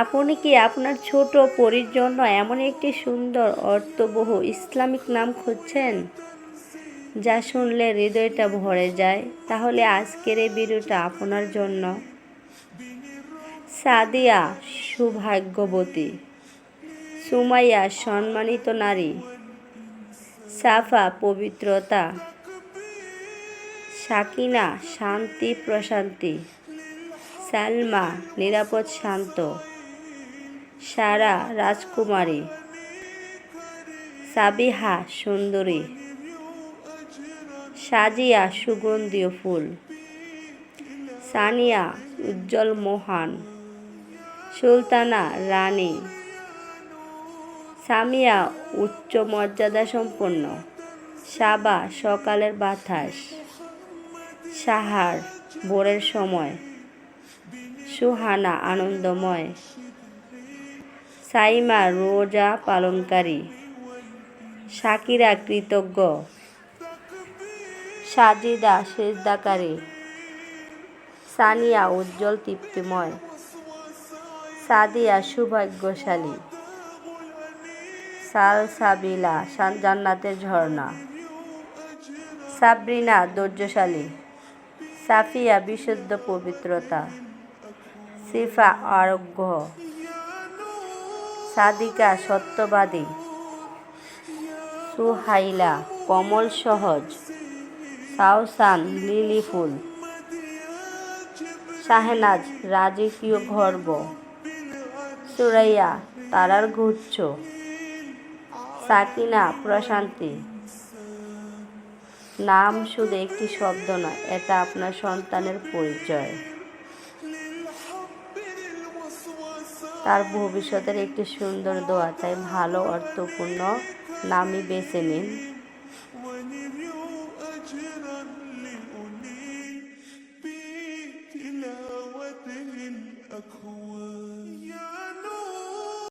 আপনি কি আপনার ছোট পরীর জন্য এমন একটি সুন্দর অর্থবহ ইসলামিক নাম খুঁজছেন যা শুনলে হৃদয়টা ভরে যায়? তাহলে আজকের এই ভিডিওটা আপনার জন্য। সাদিয়া সৌভাগ্যবতী, সুমাইয়া সম্মানিত নারী, সাফা পবিত্রতা, সাকিনা শান্তি প্রশান্তি, সালমা নিরাপদ শান্ত, সারা রাজকুমারী, সাবিহা সুন্দরী, সাজিয়া সুগন্ধীয় ফুল, সানিয়া উজ্জ্বল মহান, সুলতানা রানী, সামিয়া উচ্চ মর্যাদা সম্পন্ন, সাবা সকালের বাতাস, সাহার ভোরের সময়, সুহানা আনন্দময়, সাইমা রোজা পালনকারী, শাকিরা কৃতজ্ঞ, সাজিদা সেজদাকারী, সানিয়া উজ্জ্বল তৃপ্তিময়, সাদিয়া সৌভাগ্যশালী, সালসাবিলা জান্নাতের ঝর্ণা, সাবরিনা ধৈর্যশালী, সাফিয়া বিশুদ্ধ পবিত্রতা, সিফা আরোগ্য, সাদিকা সত্যবাদী, সুহাইলা কমল সহজ, সাওসান লিলি ফুল, শাহনাজ রাজকীয় গর্ব, সুরাইয়া তারার গুচ্ছ, সাকিনা প্রশান্তি। নাম শুধু একটি শব্দ নয়, এটা আপনার সন্তানের পরিচয়, তার ভবিষ্যতের একটি সুন্দর দোয়া। তাই ভালো অর্থপূর্ণ নামই বেছে নিন।